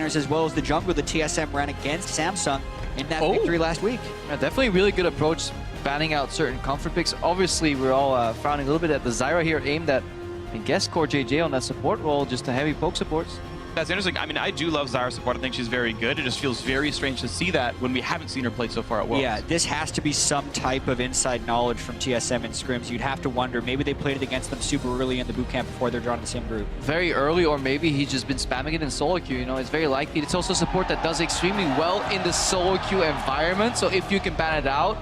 laners as well as the jungler the TSM ran against Samsung in that victory last week. Yeah, definitely a really good approach, banning out certain comfort picks. Obviously, we're all frowning a little bit at the Zyra here, aimed at, I guess, Core JJ on that support role, just a heavy poke supports. That's interesting. I mean, I do love Zyra support. I think she's very good. It just feels very strange to see that when we haven't seen her play so far at Worlds. Yeah, this has to be some type of inside knowledge from TSM in scrims. You'd have to wonder, maybe they played it against them super early in the boot camp before they're drawn in the same group. Very early, or maybe he's just been spamming it in solo queue. You know, it's very likely. It's also support that does extremely well in the solo queue environment. So if you can ban it out,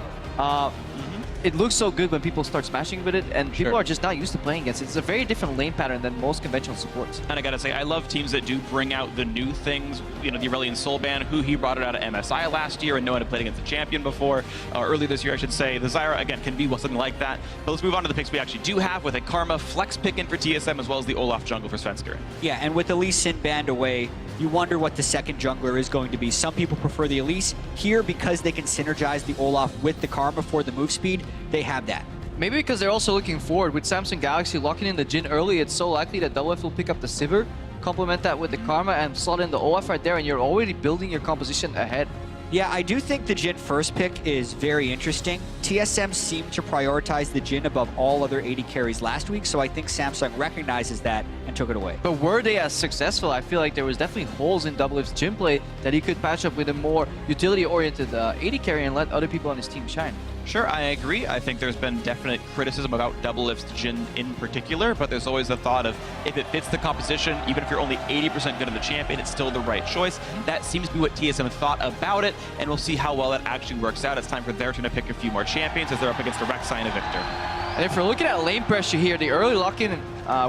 it looks so good when people start smashing with it, and people are just not used to playing against it. It's a very different lane pattern than most conventional supports. And I gotta say, I love teams that do bring out the new things. You know, the Aurelion Soul ban, he brought it out of MSI last year, and no one had played against a champion before. Earlier this year, I should say. The Zyra, again, can be something like that. But let's move on to the picks we actually do have, with a Karma flex pick in for TSM, as well as the Olaf jungle for Svensker. Yeah, and with Elise Sin banned away, you wonder what the second jungler is going to be. Some people prefer the Elise. Here, because they can synergize the Olaf with the Karma for the move speed, they have that. Maybe because they're also looking forward. With Samsung Galaxy locking in the Jhin early, it's so likely that WF will pick up the Sivir, complement that with the Karma, and slot in the OF right there, and you're already building your composition ahead. Yeah, I do think the Jhin first pick is very interesting. TSM seemed to prioritize the Jhin above all other AD carries last week, so I think Samsung recognizes that and took it away. But were they as successful? I feel like there was definitely holes in Doublelift's Jhin play that he could patch up with a more utility-oriented AD carry and let other people on his team shine. Sure, I agree. I think there's been definite criticism about Doublelift's Jhin in particular, but there's always the thought of, if it fits the composition, even if you're only 80% good at the champion, it's still the right choice. That seems to be what TSM thought about it, and we'll see how well that actually works out. It's time for their turn to pick a few more champions as they're up against the Rek'Sai and a Victor. And if we're looking at lane pressure here, the early lock-in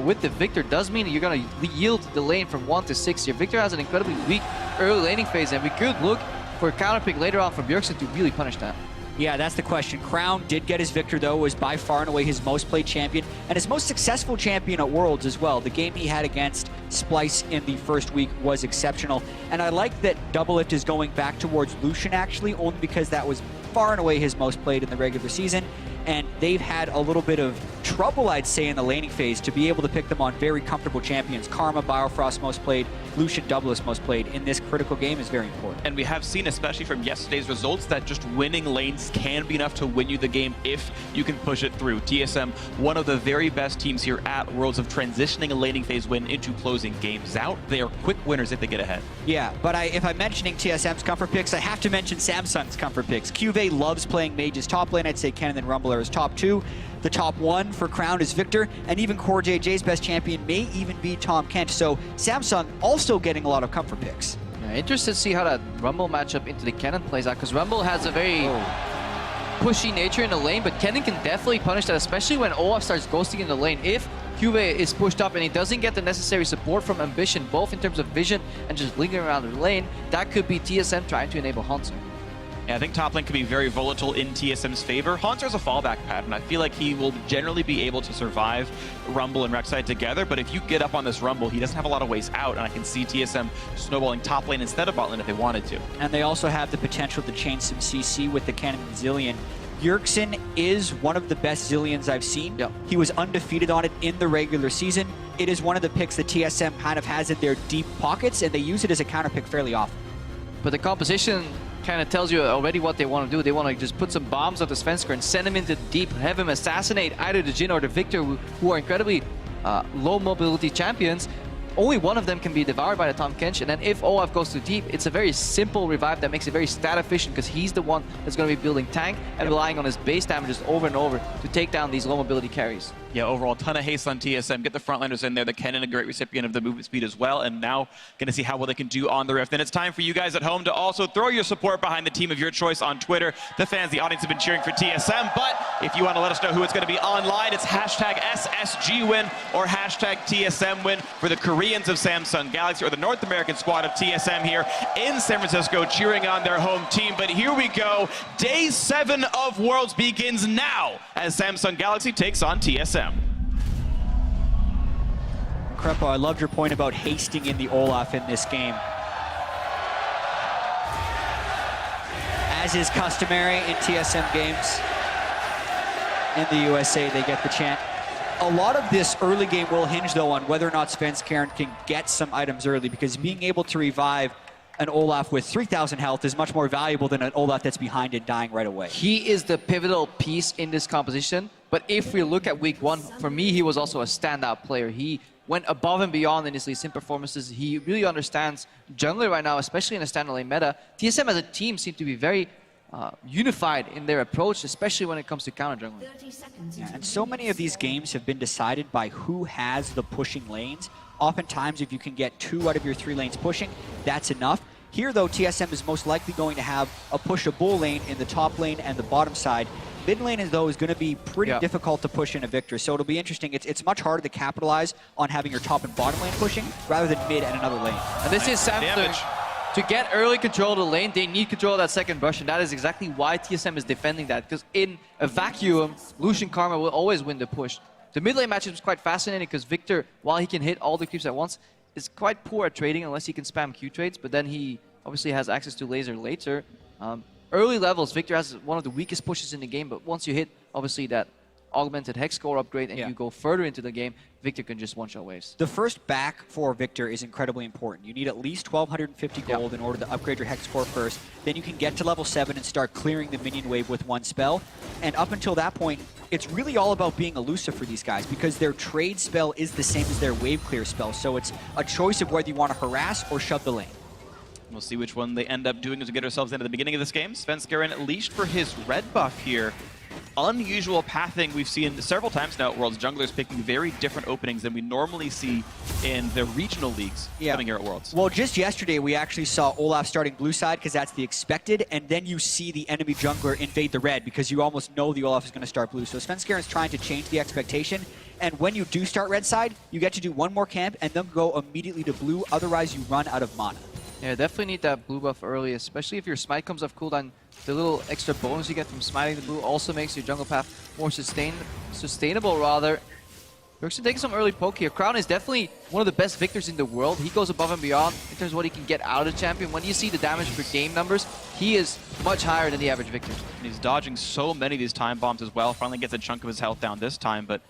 with the Victor does mean that you're going to yield the lane from 1 to 6 here. Victor has an incredibly weak early laning phase, and we could look for a counter pick later on from Bjergsen to really punish that. Yeah, that's the question. Crown did get his Victor, though, was by far and away his most played champion, and his most successful champion at Worlds as well. The game he had against Splice in the first week was exceptional. And I like that Doublelift is going back towards Lucian, actually, only because that was far and away his most played in the regular season. And they've had a little bit of trouble, I'd say, in the laning phase to be able to pick them on very comfortable champions. Karma, Biofrost most played, Lucian, Doublelift most played in this critical game is very important. And we have seen, especially from yesterday's results, that just winning lanes can be enough to win you the game if you can push it through. TSM, one of the very best teams here at Worlds of transitioning a laning phase win into closing games out. They are quick winners if they get ahead. Yeah, but if I'm mentioning TSM's comfort picks, I have to mention Samsung's comfort picks. QV loves playing mages top lane. I'd say Kennen and Rumble are his top 2. The top 1 for Crown is Victor, and even Core JJ's best champion may even be Tom Kent. So Samsung also getting a lot of comfort picks. Yeah, interested to see how that Rumble matchup into the Kennen plays out, because Rumble has a very pushy nature in the lane, but Kennen can definitely punish that, especially when Olaf starts ghosting in the lane. If QV is pushed up and he doesn't get the necessary support from Ambition, both in terms of vision and just lingering around the lane, that could be TSM trying to enable Hanser. Yeah, I think top lane can be very volatile in TSM's favor. Hanser is a fallback pattern. I feel like he will generally be able to survive Rumble and Rek'Sai together, but if you get up on this Rumble, he doesn't have a lot of ways out, and I can see TSM snowballing top lane instead of bot lane if they wanted to. And they also have the potential to chain some CC with the Kennen and Zilean. Bjergsen is one of the best Zileans I've seen. Yep. He was undefeated on it in the regular season. It is one of the picks that TSM kind of has in their deep pockets, and they use it as a counter pick fairly often. But the composition kind of tells you already what they want to do. They want to just put some bombs on the Svensker and send him into deep, have him assassinate either the Jhin or the Victor, who are incredibly low mobility champions. Only one of them can be devoured by the Tahm Kench, and then if Olaf goes too deep, it's a very simple revive that makes it very stat efficient, because he's the one that's going to be building tank and relying on his base damages over and over to take down these low mobility carries. Yeah, overall, a ton of haste on TSM. Get the frontliners in there. The Kennen, a great recipient of the movement speed as well, and now going to see how well they can do on the Rift. And it's time for you guys at home to also throw your support behind the team of your choice on Twitter. The fans, the audience have been cheering for TSM, but if you want to let us know who it's going to be online, it's hashtag SSGWin or hashtag TSMWin for the Koreans of Samsung Galaxy, or the North American squad of TSM here in San Francisco cheering on their home team. But here we go. Day 7 of Worlds begins now as Samsung Galaxy takes on TSM. Krepo, I loved your point about hasting in the Olaf in this game. As is customary in TSM games, in the USA, they get the chant. A lot of this early game will hinge, though, on whether or not Svenskeren can get some items early, because being able to revive an Olaf with 3,000 health is much more valuable than an Olaf that's behind and dying right away. He is the pivotal piece in this composition, but if we look at week 1, for me, he was also a standout player. He went above and beyond in his Lee Sin performances. He really understands jungler right now, especially in a standalone meta. TSM as a team seem to be very unified in their approach, especially when it comes to counter jungling. Yeah, and so many of these games have been decided by who has the pushing lanes. Oftentimes, if you can get 2 out of your 3 lanes pushing, that's enough. Here, though, TSM is most likely going to have a push-a-bull lane in the top lane and the bottom side. Mid lane, though, is going to be pretty difficult to push in a Victor, so it'll be interesting. It's much harder to capitalize on having your top and bottom lane pushing rather than mid and another lane. And this is Samsung. To get early control of the lane, they need control of that second brush, and that is exactly why TSM is defending that. Because in a vacuum, Lucian Karma will always win the push. The mid lane matchup is quite fascinating because Victor, while he can hit all the creeps at once, is quite poor at trading unless he can spam Q trades, but then he obviously has access to laser later. Early levels, Victor has one of the weakest pushes in the game, but once you hit, obviously, that augmented hex score upgrade and you go further into the game, Victor can just one-shot waves. The first back for Victor is incredibly important. You need at least 1,250 gold in order to upgrade your hex score first. Then you can get to level 7 and start clearing the minion wave with 1 spell. And up until that point, it's really all about being elusive for these guys because their trade spell is the same as their wave clear spell. So it's a choice of whether you want to harass or shove the lane. We'll see which one they end up doing as we get ourselves into the beginning of this game. Svenskeren leashed for his red buff here. Unusual pathing we've seen several times now at Worlds. Junglers picking very different openings than we normally see in the regional leagues coming here at Worlds. Well, just yesterday we actually saw Olaf starting blue side because that's the expected, and then you see the enemy jungler invade the red because you almost know the Olaf is going to start blue. So Svenskeren is trying to change the expectation, and when you do start red side, you get to do 1 more camp and then go immediately to blue, otherwise you run out of mana. Yeah, definitely need that blue buff early, especially if your smite comes off cooldown. The little extra bonus you get from smiting the blue also makes your jungle path more sustainable rather. Bjergsen taking some early poke here. Crown is definitely one of the best Victors in the world. He goes above and beyond in terms of what he can get out of the champion. When you see the damage per game numbers, he is much higher than the average Victor. And he's dodging so many of these time bombs as well. Finally gets a chunk of his health down this time, but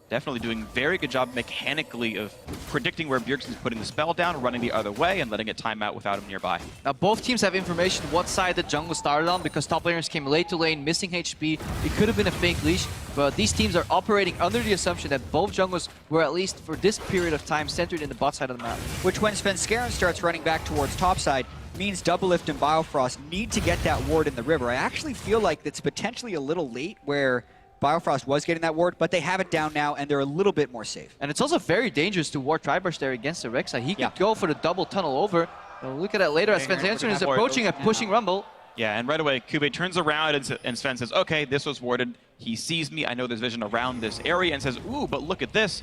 definitely doing a very good job mechanically of predicting where Bjergsen's putting the spell down, running the other way, and letting it time out without him nearby. Now both teams have information what side the jungle started on because top laners came late to lane, missing HP. It could have been a fake leash, but these teams are operating under the assumption that both jungles were at least for this period of time centered in the bot side of the map. Which when Svenskeren starts running back towards top side, means Doublelift and Biofrost need to get that ward in the river. I actually feel like it's potentially a little late where Biofrost was getting that ward, but they have it down now, and they're a little bit more safe. And it's also very dangerous to ward Tribush there against the Rek'Sai. He could go for the double tunnel over. We'll look at that later as Svenskeren is approaching a pushing rumble. Yeah, and right away, Kube turns around and Sven says, okay, this was warded. He sees me. I know there's vision around this area and says, ooh, but look at this.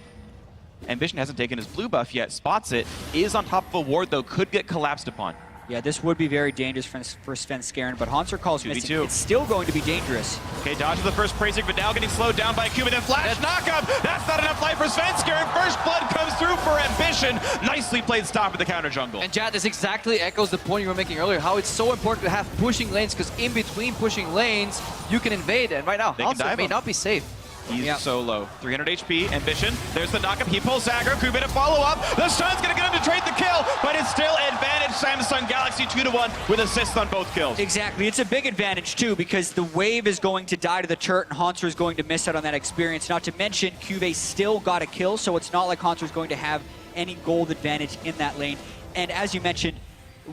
Ambition hasn't taken his blue buff yet. Spots it. Is on top of a ward, though. Could get collapsed upon. Yeah, this would be very dangerous for Svenskeren, but Hanser calls missing. It's still going to be dangerous. Okay, dodges the first Praising, but now getting slowed down by Kube. Then flash knockup! That's not enough life for Svenskeren. First blood comes through for Ambition. Nicely played stop at the counter jungle. And Jad, this exactly echoes the point you were making earlier, how it's so important to have pushing lanes, because in between pushing lanes, you can invade. And right now, Hanser may not be safe. He's so low. 300 HP, Ambition. There's the knockup. He pulls aggro. Kube to follow up. The stun's going to get him to trade the kill, but it's still advantage Samsung Galaxy 2-1 with assists on both kills. Exactly. It's a big advantage, too, because the wave is going to die to the turret, and Hanser is going to miss out on that experience. Not to mention, Kube still got a kill, so it's not like Hanser is going to have any gold advantage in that lane. And as you mentioned,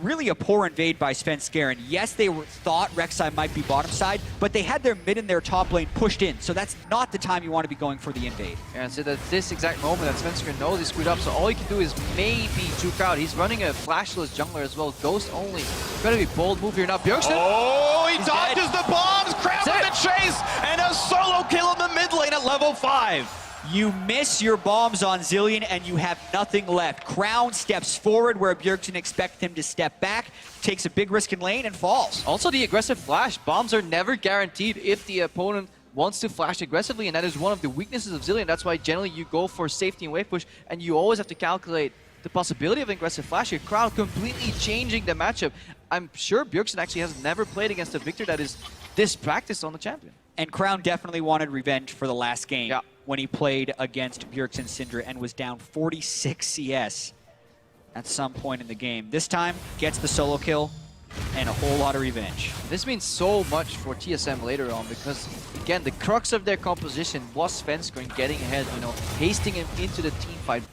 really a poor invade by Svenskeren. Yes, they thought Rek'Sai might be bottom side, but they had their mid and their top lane pushed in, so that's not the time you want to be going for the invade. And so at this exact moment that Svenskeren knows he's screwed up, so all he can do is maybe juke out. He's running a flashless jungler as well, ghost only. Incredibly bold move here now. Bjergsen. Oh, he dodges the bombs, Crown with the chase, and a solo kill in the mid lane at level 5. You miss your bombs on Zilean and you have nothing left. Crown steps forward where Bjergsen expected him to step back, takes a big risk in lane and falls. Also the aggressive flash. Bombs are never guaranteed if the opponent wants to flash aggressively, and that is one of the weaknesses of Zilean. That's why generally you go for safety and wave push, and you always have to calculate the possibility of an aggressive flash here. Crown completely changing the matchup. I'm sure Bjergsen actually has never played against a Victor that is this practiced on the champion. And Crown definitely wanted revenge for the last game. Yeah. when he played against Bjergsen Syndra and was down 46 CS at some point in the game. This time, gets the solo kill and a whole lot of revenge. This means so much for TSM later on because, again, the crux of their composition was Svenskeren getting ahead, you know, hasting him into the team fight,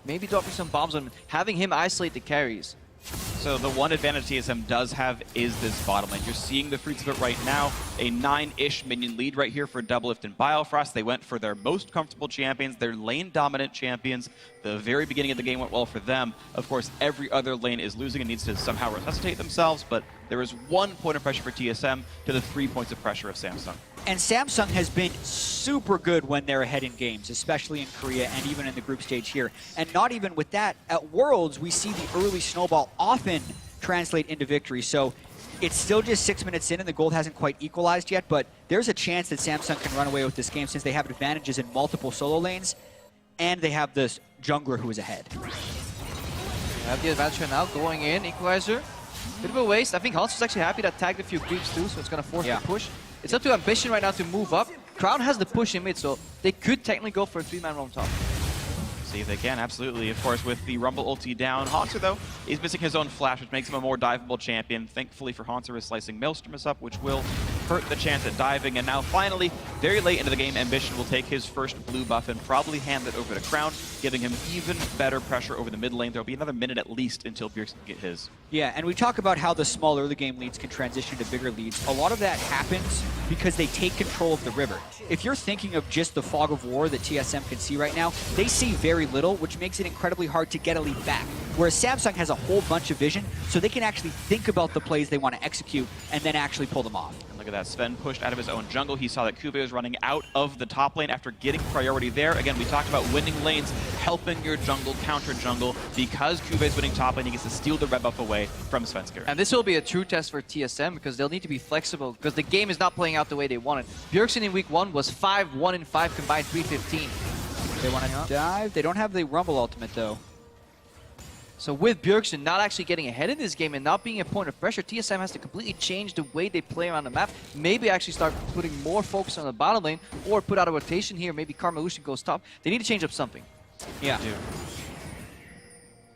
maybe dropping some bombs on him, having him isolate the carries. So the one advantage TSM does have is this bottom lane. You're seeing the fruits of it right now. A 9-ish minion lead right here for Doublelift and Biofrost. They went for their most comfortable champions, their lane-dominant champions. The very beginning of the game went well for them. Of course, every other lane is losing and needs to somehow resuscitate themselves, but there is 1 point of pressure for TSM to the 3 points of pressure of Samsung. And Samsung has been super good when they're ahead in games, especially in Korea and even in the group stage here. And not even with that, at Worlds, we see the early snowball often translate into victory. So it's still just 6 minutes in and the gold hasn't quite equalized yet, but there's a chance that Samsung can run away with this game since they have advantages in multiple solo lanes and they have this jungler who is ahead. They have the advantage right now, going in, equalizer. Bit of a waste. I think Hans is actually happy that tagged a few creeps too, so it's going to force the push. It's up to Ambition right now to move up. Crown has the push in mid, so they could technically go for a 3-man roam top. See if they can, absolutely. Of course, with the Rumble ulti down, Haunter, though, is missing his own flash, which makes him a more diveable champion. Thankfully for Haunter, his Slicing Maelstrom is up, which will hurt the chance at diving. And now, finally, very late into the game, Ambition will take his first blue buff and probably hand it over to Crown, giving him even better pressure over the mid lane. There'll be another minute at least until Bjergsen can get his. Yeah, and we talk about how the small early game leads can transition to bigger leads. A lot of that happens because they take control of the river. If you're thinking of just the fog of war that TSM can see right now, they see very little, which makes it incredibly hard to get a lead back. Whereas Samsung has a whole bunch of vision, so they can actually think about the plays they want to execute and then actually pull them off. And look at that, Sven pushed out of his own jungle. He saw that Kube was running out of the top lane after getting priority there. Again, we talked about winning lanes, helping your jungle, counter jungle. Because Kube is winning top lane, he gets to steal the red buff away from Svenskeren. And this will be a true test for TSM because they'll need to be flexible because the game is not playing out the way they wanted. Bjergsen in week 1 was 5-1-5 combined 315. They want to dive. They don't have the Rumble ultimate, though. So with Bjergsen not actually getting ahead in this game and not being a point of pressure, TSM has to completely change the way they play around the map. Maybe actually start putting more focus on the bottom lane or put out a rotation here. Maybe Karmalushin goes top. They need to change up something. Yeah.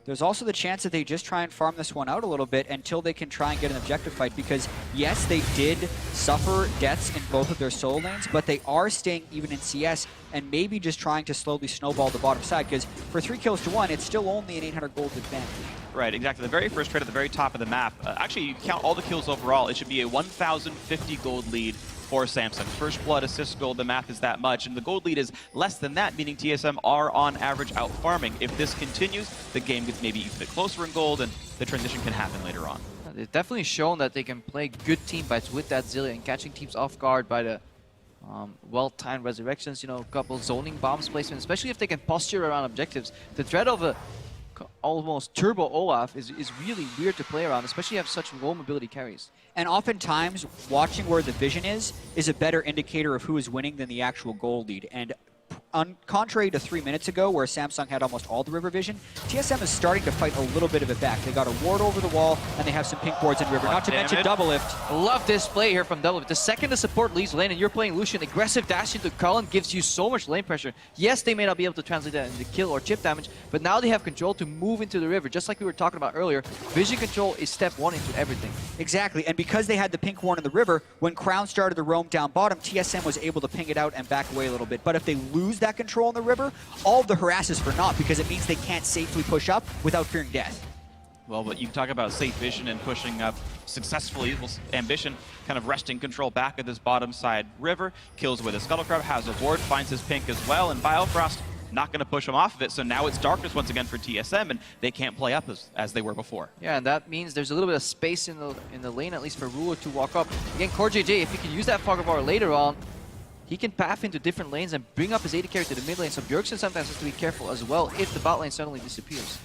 There's also the chance that they just try and farm this one out a little bit until they can try and get an objective fight because, yes, they did suffer deaths in both of their solo lanes, but they are staying even in CS and maybe just trying to slowly snowball the bottom side because for 3 kills to 1, it's still only an 800 gold advantage. Right, exactly. The very first trade at the very top of the map, actually, you count all the kills overall, it should be a 1,050 gold lead for Samsung. First blood, assist gold, the math is that much, and the gold lead is less than that, meaning TSM are on average out farming. If this continues, the game gets maybe even a bit closer in gold, and the transition can happen later on. They've definitely shown that they can play good team fights with that Zillia and catching teams off guard by the well-timed resurrections, you know, a couple zoning bombs placement, especially if they can posture around objectives. The threat of a almost turbo Olaf is really weird to play around, especially if you have such low mobility carries. And oftentimes, watching where the vision is a better indicator of who is winning than the actual goal lead. And contrary to 3 minutes ago, where Samsung had almost all the river vision, TSM is starting to fight a little bit of it back. They got a ward over the wall, and they have some pink boards in river, not to mention Doublelift. Love this play here from Doublelift. The second the support leaves lane and you're playing Lucian, aggressive dash into Cullen gives you so much lane pressure. Yes, they may not be able to translate that into kill or chip damage, but now they have control to move into the river. Just like we were talking about earlier, vision control is step 1 into everything. Exactly, and because they had the pink ward in the river, when Crown started to roam down bottom, TSM was able to ping it out and back away a little bit. But if they lose that control in the river, all of the harass is for naught because it means they can't safely push up without fearing death. Well, but you talk about safe vision and pushing up successfully. Ambition kind of wresting control back at this bottom side river, kills with a Scuttle Crab, has a ward, finds his pink as well, and Biofrost not going to push him off of it, so now it's darkness once again for TSM, and they can't play up as they were before. Yeah, and that means there's a little bit of space in the lane, at least for Ruler to walk up. Again, CoreJJ, if he can use that Fog of War later on, he can path into different lanes and bring up his AD carry to the mid lane, so Bjergsen sometimes has to be careful as well if the bot lane suddenly disappears.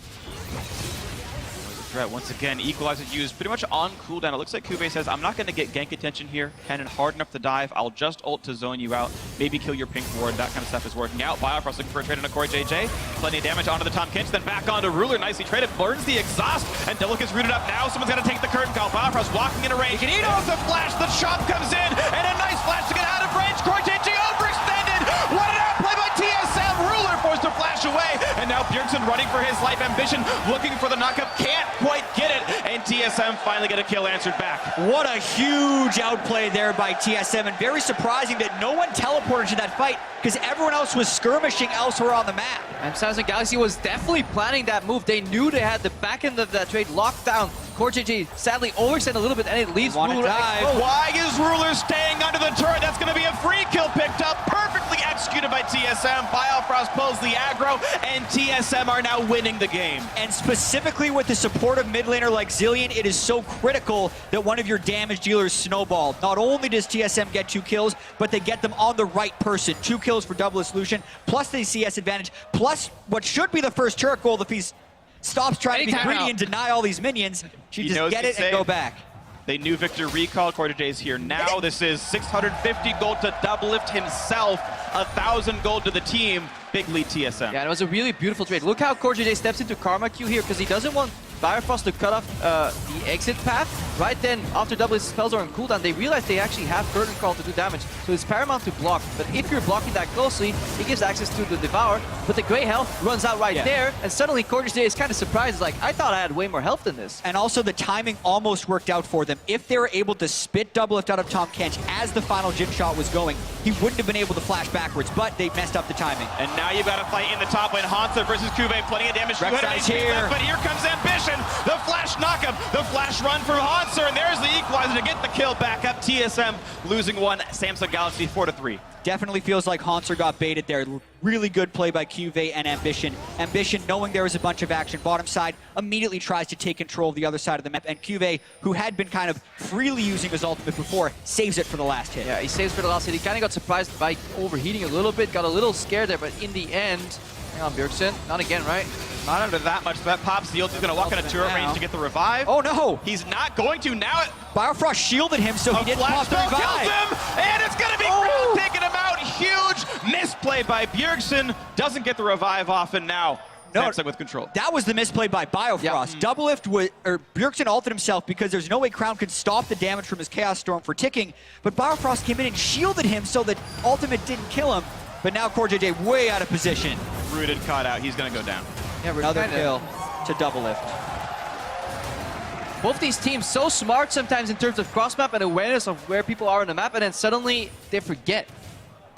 Threat once again, Equalizer used pretty much on cooldown. It looks like Kube says, I'm not going to get gank attention here. Cannon hard enough to dive. I'll just ult to zone you out. Maybe kill your pink ward. That kind of stuff is working out. Biofrost looking for a trade on a CoreJJ. Plenty of damage onto the Tom Kinch, then back onto Ruler. Nicely traded. Burns the exhaust, and Diluc is rooted up now. Someone's got to take the curtain call. Biofrost walking into range. He knows the flash. The chop comes in, and a nice flash to get out of range. CoreJJ overextended. What an outplay by TSM! flash away, and now Bjergsen running for his life. Ambition looking for the knockup, can't quite get it, and TSM finally get a kill answered back. What a huge outplay there by TSM, and very surprising that no one teleported to that fight because everyone else was skirmishing elsewhere on the map. And Samsung Galaxy was definitely planning that move. They knew they had the back end of that trade locked down. CoreJJ sadly overextended a little bit, and it leaves Wanna Ruler dive. exposed. Why is Ruler staying under the turret? That's going to be a free kill picked up, perfectly executed by TSM. Biofrost pulls the aggro, and TSM are now winning the game. And specifically with the supportive mid laner like Zilean, it is so critical that one of your damage dealers snowball. Not only does TSM get 2 kills, but they get them on the right person. 2 kills for double solution, plus the CS advantage, plus what should be the first turret goal if he stops trying to be greedy and deny all these minions. She just get it and go back. They knew Victor recalled. CoreJJ is here now. This is 650 gold to Doublelift himself, 1,000 gold to the team. Big lead TSM. Yeah, and it was a really beautiful trade. Look how CoreJJ steps into Karma Q here, because he doesn't want Biofrost to cut off the exit path. Right then, after Doublelift's spells are on cooldown, they realize they actually have Curtain Call to do damage. So it's paramount to block. But if you're blocking that closely, it gives access to the Devour. But the Grey Health runs out right there, and suddenly CoreJJ is kind of surprised. Like, I thought I had way more health than this. And also the timing almost worked out for them. If they were able to spit Doublelift out of Tahm Kench as the final Jin shot was going, he wouldn't have been able to flash backwards, but they messed up the timing. And now you've got to fight in the top lane. Hansa versus Cuvée, plenty of damage. Rek'Sai's here. But here comes Ambition. The flash knockup, the flash run from Hansa, and there's the equalizer to get the kill back up. TSM losing 1, Samsung Galaxy 4-3. Definitely feels like Hanser got baited there. Really good play by Cuvée and Ambition. Ambition, knowing there was a bunch of action bottom side, immediately tries to take control of the other side of the map. And Cuvée, who had been kind of freely using his ultimate before, saves it for the last hit. Yeah, he saves for the last hit. He kind of got surprised by overheating a little bit, got a little scared there, but in the end, hang on, Bjergsen, not again, right? Not under that much. So that pops the ult. He's going to walk in a turret range to get the revive. Oh no! He's not going to. Now Biofrost shielded him, so he didn't pop the spell revive. kills him, and it's going to be Crown taking him out. Huge misplay by Bjergsen. Doesn't get the revive off, and now Samsung with control. That was the misplay by Biofrost. Doublelift was, or Bjergsen ulted himself because there's no way Crown could stop the damage from his Chaos Storm for ticking, but Biofrost came in and shielded him so that ultimate didn't kill him. But now CoreJJ way out of position. Rooted, caught out. He's going to go down. Yeah, Another kill to Doublelift. Both these teams so smart sometimes in terms of cross-map and awareness of where people are on the map, and then suddenly they forget.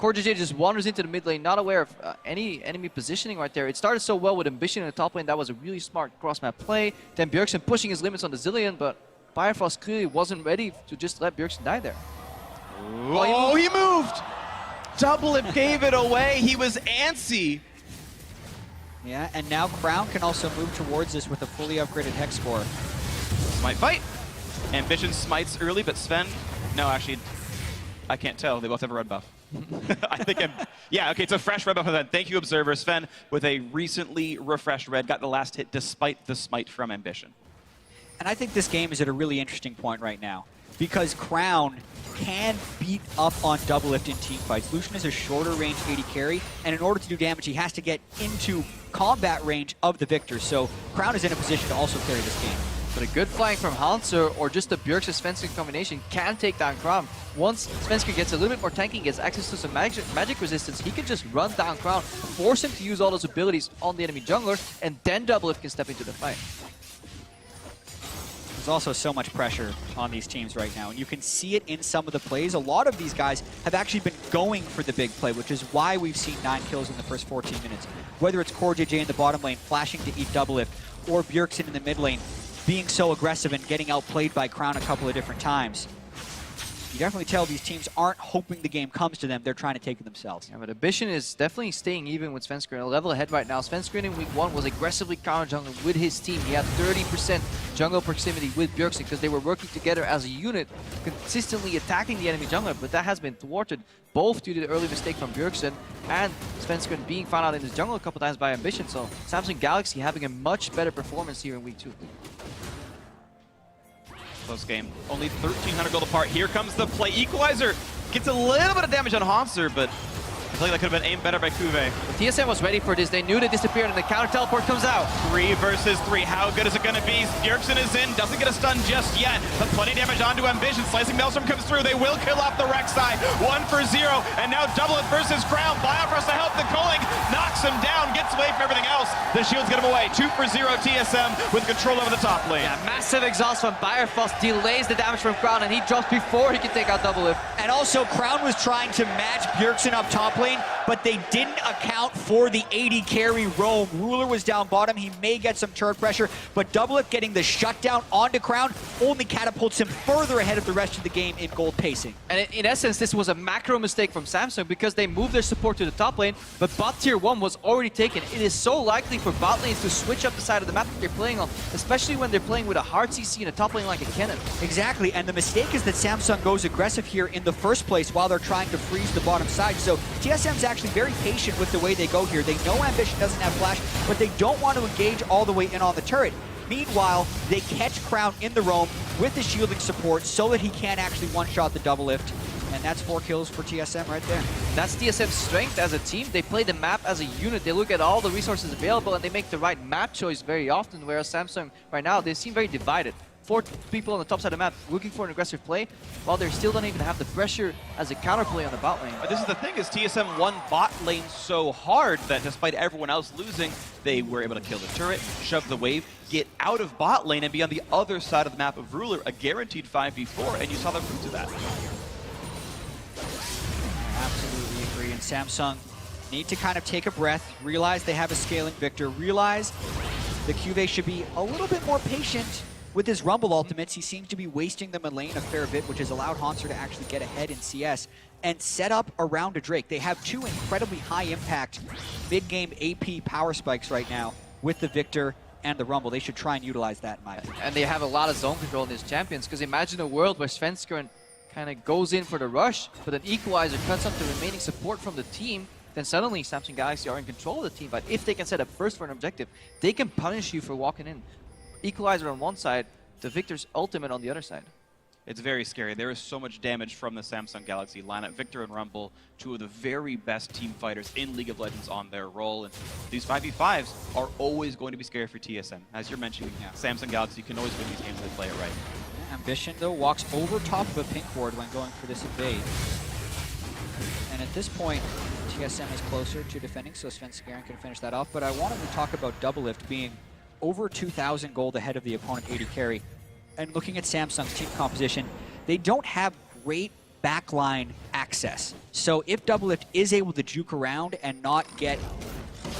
CoreJJ just wanders into the mid lane, not aware of any enemy positioning right there. It started so well with Ambition in the top lane. That was a really smart cross-map play. Then Bjergsen pushing his limits on the Zilean, but Biofrost clearly wasn't ready to just let Bjergsen die there. Oh, he moved! Doublelift gave it away. He was antsy. Yeah, and now Crown can also move towards this with a fully upgraded Hex score. Smite fight. Ambition smites early, but Sven... No, actually, I can't tell. They both have a red buff. I think yeah, okay, it's a fresh red buff event. Thank you, Observer. Sven with a recently refreshed red, got the last hit despite the smite from Ambition. And I think this game is at a really interesting point right now, because Crown can beat up on Doublelift in team fights. Lucian is a shorter range AD carry, and in order to do damage, he has to get into combat range of the victor. So Crown is in a position to also carry this game. But a good flank from Hanser or just the Bjergsen-Svenskeren combination can take down Crown. Once Svenskeren gets a little bit more tanking, gets access to some magic resistance, he can just run down Crown, force him to use all those abilities on the enemy jungler, and then Doublelift can step into the fight. There's also so much pressure on these teams right now, and you can see it in some of the plays. A lot of these guys have actually been going for the big play, which is why we've seen 9 kills in the first 14 minutes. Whether it's CoreJJ in the bottom lane flashing to eat Doublelift, or Bjergsen in the mid lane being so aggressive and getting outplayed by Crown a couple of different times. You definitely tell these teams aren't hoping the game comes to them, they're trying to take it themselves. Yeah, but Ambition is definitely staying even with Svenskeren, a level ahead right now. Svenskeren in week 1 was aggressively counter jungling with his team. He had 30% jungle proximity with Bjergsen because they were working together as a unit, consistently attacking the enemy jungler, but that has been thwarted both due to the early mistake from Bjergsen and Svenskeren being found out in his jungle a couple times by Ambition. So Samsung Galaxy having a much better performance here in week 2. Close game. Only 1,300 gold apart. Here comes the play. Equalizer gets a little bit of damage on Hanser, but I feel like that could have been aimed better by Kuve. TSM was ready for this. They knew they disappeared, and the counter teleport comes out. 3 versus 3. How good is it going to be? Bjergsen is in. Doesn't get a stun just yet, but plenty of damage onto Ambition. Slicing Maelstrom comes through. They will kill off the Rek'Sai. 1 for 0. And now Double It versus Crown. Biofrost to help the Culling. Knocks him down. Gets away from everything else. The shields get him away. 2 for 0 TSM with control over the top lane. Yeah, massive exhaust from Biofrost. Delays the damage from Crown, and he drops before he can take out Double Lift. And also, Crown was trying to match Bjergsen up top lane, but they didn't account for the AD carry roam. Ruler was down bottom. He may get some turret pressure, but Doublelift getting the shutdown onto Crown only catapults him further ahead of the rest of the game in gold pacing. And in essence, this was a macro mistake from Samsung because they moved their support to the top lane, but bot tier 1 was already taken. It is so likely for bot lanes to switch up the side of the map that they're playing on, especially when they're playing with a hard CC in a top lane like a cannon. Exactly, and the mistake is that Samsung goes aggressive here in the first place while they're trying to freeze the bottom side. So TSM's actually very patient with the way they go here. They know Ambition doesn't have flash, but they don't want to engage all the way in on the turret. Meanwhile, they catch Crown in the roam with the shielding support so that he can actually one-shot the double lift. And that's 4 kills for TSM right there. That's TSM's strength as a team. They play the map as a unit. They look at all the resources available and they make the right map choice very often, whereas Samsung right now, they seem very divided. 4 people on the top side of the map looking for an aggressive play, while they still don't even have the pressure as a counterplay on the bot lane. But this is the thing, is TSM won bot lane so hard that despite everyone else losing, they were able to kill the turret, shove the wave, get out of bot lane, and be on the other side of the map of Ruler, a guaranteed 5v4, and you saw the fruits of that. Absolutely agree, and Samsung need to kind of take a breath, realize they have a scaling Victor, realize the QV should be a little bit more patient with his Rumble ultimates. He seems to be wasting them in lane a fair bit, which has allowed Hanser to actually get ahead in CS and set up around a Drake. They have 2 incredibly high-impact mid-game AP power spikes right now with the Victor and the Rumble. They should try and utilize that in my opinion. And they have a lot of zone control in these champions, because imagine a world where Svenskeren kind of goes in for the rush, but an Equalizer cuts up the remaining support from the team, then suddenly Samsung Galaxy are in control of the team. But if they can set up first for an objective, they can punish you for walking in. Equalizer on one side, the Victor's ultimate on the other side. It's very scary. There is so much damage from the Samsung Galaxy lineup. Victor and Rumble, 2 of the very best team fighters in League of Legends on their role. And these 5v5s are always going to be scary for TSM. As you're mentioning, Samsung Galaxy can always win these games if they play it right. Ambition, though, walks over top of a pink ward when going for this invade. And at this point, TSM is closer to defending, so Svenskeren can finish that off. But I wanted to talk about Doublelift being over 2,000 gold ahead of the opponent AD carry. And looking at Samsung's team composition, they don't have great backline access. So if Doublelift is able to juke around and not get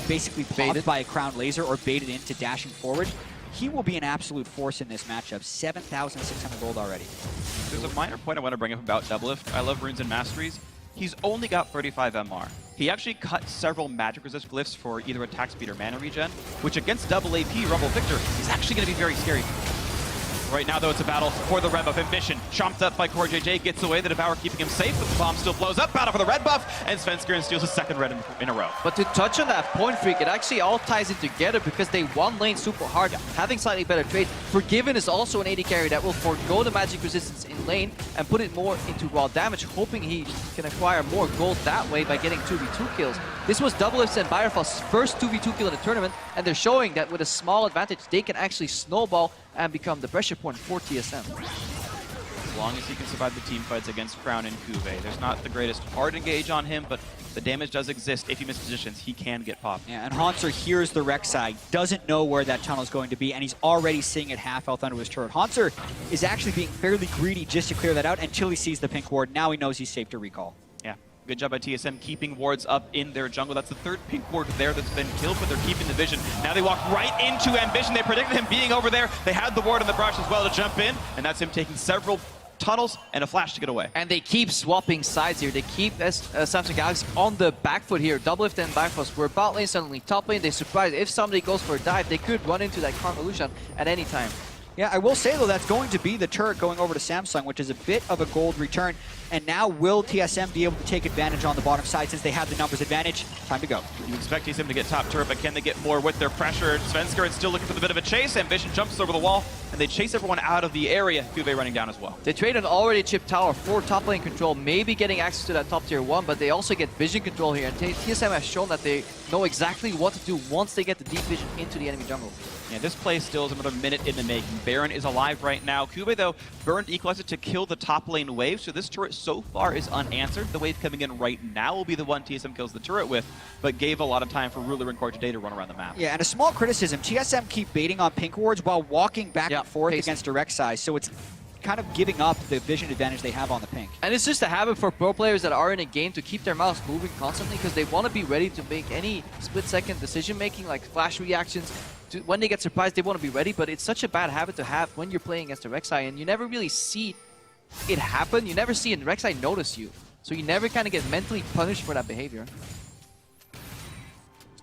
basically popped by a Crown Laser or baited into dashing forward, he will be an absolute force in this matchup. 7,600 gold already. There's a minor point I want to bring up about Doublelift. I love Runes and Masteries. He's only got 35 MR. He actually cut several magic resist glyphs for either attack speed or mana regen, which against double AP Rumble Victor is actually going to be very scary. Right now, though, it's a battle for the red buff. Ambition, chomped up by Core JJ, gets away. The Devour keeping him safe, but the bomb still blows up. Battle for the red buff, and Svenskeren steals his 2nd red in a row. But to touch on that point, Freak, it actually all ties in together because they won lane super hard, having slightly better trade. Forgiven is also an AD carry that will forego the magic resistance in lane and put it more into raw damage, hoping he can acquire more gold that way by getting 2v2 kills. This was Doublelift's and Bierfall's first 2v2 kill in the tournament, and they're showing that with a small advantage, they can actually snowball and become the pressure point for TSM. As long as he can survive the team fights against Crown and Kuve. There's not the greatest hard engage on him, but the damage does exist. If he mispositions, he can get popped. Yeah, and Hanser hears the Rek'Sai, doesn't know where that tunnel is going to be, and he's already sitting at half health under his turret. Hanser is actually being fairly greedy just to clear that out until he sees the pink ward. Now he knows he's safe to recall. Yeah, good job by TSM keeping wards up in their jungle. That's the 3rd pink ward there that's been killed, but they're keeping the vision. Now they walk right into Ambition. They predicted him being over there. They had the ward on the brush as well to jump in, and that's him taking several tunnels and a flash to get away. And they keep swapping sides here. They keep Samsung Galaxy on the back foot here. Doublelift and Bifrost were bot lane, suddenly top lane. They surprise. If somebody goes for a dive, they could run into that convolution at any time. Yeah, I will say, though, that's going to be the turret going over to Samsung, which is a bit of a gold return. And now will TSM be able to take advantage on the bottom side since they have the numbers advantage? Time to go. You expect TSM to get top turret, but can they get more with their pressure? Svenskeren still looking for the bit of a chase. Ambition jumps over the wall, and they chase everyone out of the area. Kube running down as well. They trade an already chipped tower for top lane control, maybe getting access to that top tier 1, but they also get vision control here. And TSM has shown that they know exactly what to do once they get the deep vision into the enemy jungle. Yeah, this play still is another minute in the making. Baron is alive right now. Kube, though, burned Equalizer to kill the top lane wave, so this turret so far is unanswered. The wave coming in right now will be the one TSM kills the turret with, but gave a lot of time for Ruler and Corte to run around the map. Yeah, and a small criticism, TSM keep baiting on pink wards while walking back and forth against direct size, so it's kind of giving up the vision advantage they have on the pink. And it's just a habit for pro players that are in a game to keep their mouse moving constantly because they want to be ready to make any split-second decision-making, like flash reactions. When they get surprised, they want to be ready, but it's such a bad habit to have when you're playing against a Rek'Sai, and you never really see it happen. You never see a Rek'Sai notice you, so you never kind of get mentally punished for that behavior.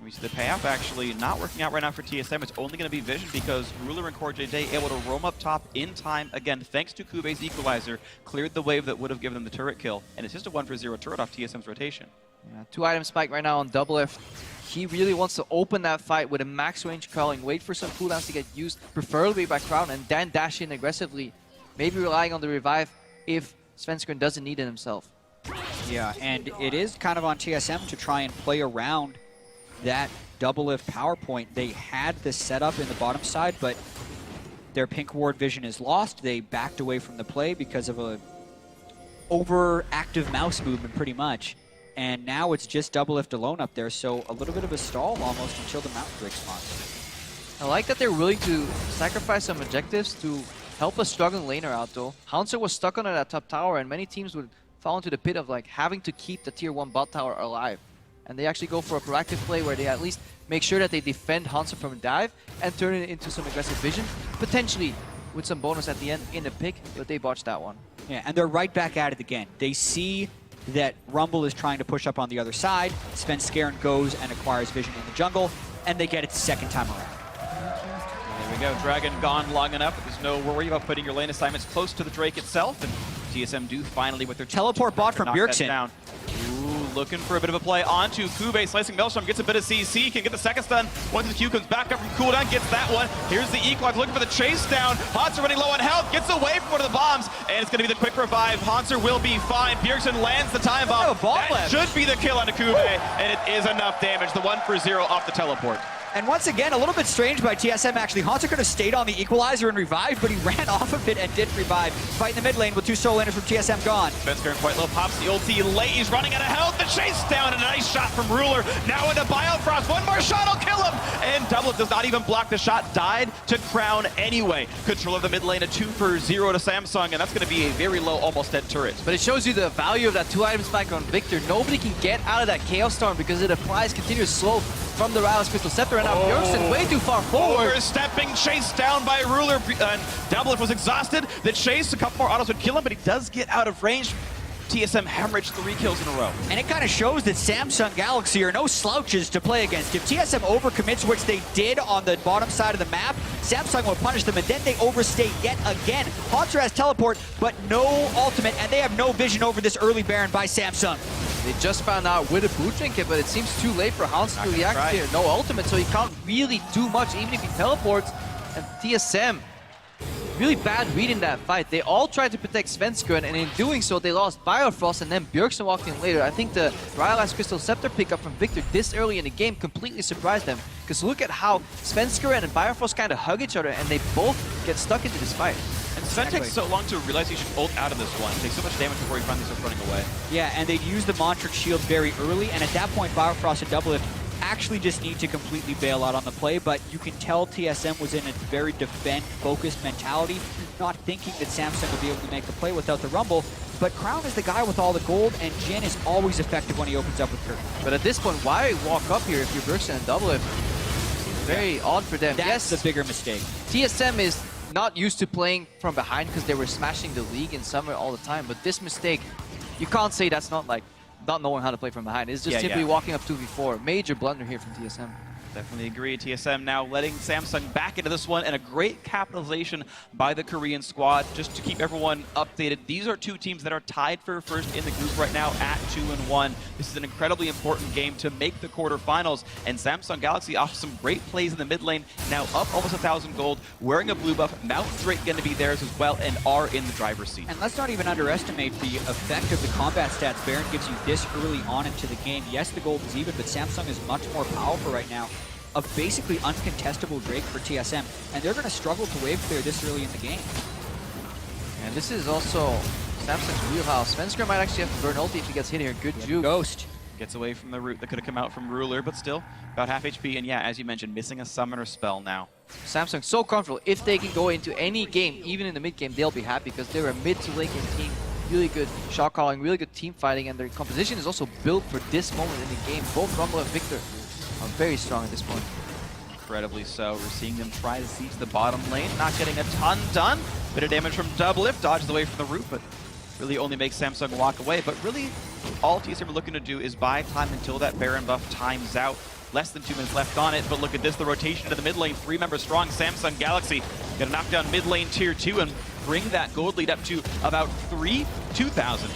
We see the payoff actually not working out right now for TSM. It's only going to be vision because Ruler and Corte able to roam up top in time. Again, thanks to Kube's Equalizer, cleared the wave that would have given them the turret kill. And it's just a 1-for-0 turret off TSM's rotation. Yeah, 2-item spike right now on Double F. He really wants to open that fight with a max range culling, wait for some cooldowns to get used, preferably by Crown, and then dash in aggressively. Maybe relying on the revive if Svenskeren doesn't need it himself. Yeah, and it is kind of on TSM to try and play around that double lift power point. They had this setup in the bottom side, but their pink ward vision is lost. They backed away from the play because of a overactive mouse movement pretty much. And now it's just double lift alone up there, so a little bit of a stall almost until the mountain break spawns. I like that they're willing to sacrifice some objectives to help a struggling laner out though. Hauntzer was stuck under that top tower and many teams would fall into the pit of like having to keep the tier 1 bot tower alive. And they actually go for a proactive play where they at least make sure that they defend Hauntzer from a dive and turn it into some aggressive vision, potentially with some bonus at the end in the pick, but they botched that one. Yeah, and they're right back at it again. They see that Rumble is trying to push up on the other side. Svenskeren goes and acquires vision in the jungle, and they get it second time around. There we go, Dragon gone long enough. There's no worry about putting your lane assignments close to the Drake itself, and TSM do finally with their teleport bot from Bjergsen. Looking for a bit of a play onto Kube. Slicing Maelstrom gets a bit of CC, can get the second stun. Once the Q comes back up from cooldown, gets that one. Here's the Equalizer looking for the chase down. Hauntzer running low on health, gets away from one of the bombs, and it's going to be the quick revive. Hauntzer will be fine. Bjergsen lands the time bomb. That should be the kill onto Kube, and it is enough damage. The 1-for-0 off the teleport. And once again, a little bit strange by TSM actually. Hauntzer could have stayed on the Equalizer and revived, but he ran off of it and didn't revive. Fight in the mid lane with 2 solo laners from TSM gone. Svenskeren quite low, pops the ulti late. He's running out of health. The chase down, and a nice shot from Ruler. Now into Biofrost. One more shot will kill him. And Doublet does not even block the shot. Died to Crown anyway. Control of the mid lane, a 2-for-0 to Samsung, and that's going to be a very low, almost dead turret. But it shows you the value of that 2-item spike on Victor. Nobody can get out of that Chaos Storm because it applies continuous slow from the Rylai's Crystal Scepter, and now Bjergsen way too far forward. Overstepping, chased down by Ruler. Doublet was exhausted. The chase, a couple more autos would kill him, but he does get out of range. TSM hemorrhaged 3 kills in a row. And it kind of shows that Samsung Galaxy are no slouches to play against. If TSM overcommits, which they did on the bottom side of the map, Samsung will punish them, and then they overstay yet again. Hauntzer has teleport, but no ultimate, and they have no vision over this early Baron by Samsung. They just found out with a boot trinket, but it seems too late for Hauntzer to react here. No ultimate, so he can't really do much, even if he teleports. And TSM, really bad read in that fight. They all tried to protect Svenskeren, and in doing so, they lost Biofrost, and then Bjergsen walked in later. I think the Rylai's Crystal Scepter pickup from Victor this early in the game completely surprised them. Because look at how Svenskeren and Biofrost kind of hug each other, and they both get stuck into this fight. And Sven takes so long to realize he should ult out of this one. Takes so much damage before he finally starts running away. Yeah, and they'd use the Montrix shield very early, and at that point, Biofrost and Double Lift actually just need to completely bail out on the play, but you can tell TSM was in a very defend-focused mentality, not thinking that Samsung would be able to make the play without the Rumble. But Crown is the guy with all the gold, and Jin is always effective when he opens up with Curtain. But at this point, why walk up here if you're Bjergsen and Double Lift? Very odd for them. That's the bigger mistake. TSM is not used to playing from behind because they were smashing the league in summer all the time, but this mistake, you can't say that's not like not knowing how to play from behind. It's just simply walking up 2v4. Major blunder here from TSM. Definitely agree. TSM now letting Samsung back into this one, and a great capitalization by the Korean squad. Just to keep everyone updated, these are two teams that are tied for first in the group right now at 2-1. This is an incredibly important game to make the quarterfinals, and Samsung Galaxy off some great plays in the mid lane, now up almost 1,000 gold, wearing a blue buff. Mount Drake going to be theirs as well, and are in the driver's seat. And let's not even underestimate the effect of the combat stats Baron gives you this early on into the game. Yes, the gold is even, but Samsung is much more powerful right now. A basically uncontestable Drake for TSM, and they're going to struggle to wave clear this early in the game. And this is also Samsung's wheelhouse. Svenskr might actually have to burn ulti if he gets hit here. Good juke. Ghost. Gets away from the root that could have come out from Ruler, but still about half HP. And yeah, as you mentioned, missing a summoner spell now. Samsung so comfortable. If they can go into any game, even in the mid game, they'll be happy because they're a mid to late game team. Really good shot calling, really good team fighting, and their composition is also built for this moment in the game. Both Rumble and Victor are very strong at this point. Incredibly so. We're seeing them try to siege the bottom lane, not getting a ton done. Bit of damage from Doublelift, dodges away from the root, but really only makes Samsung walk away. But really, all TSM are looking to do is buy time until that Baron buff times out. Less than 2 minutes left on it, but look at this, the rotation to the mid lane. 3 members strong, Samsung Galaxy gonna knock down mid lane tier 2 and bring that gold lead up to about 2,000.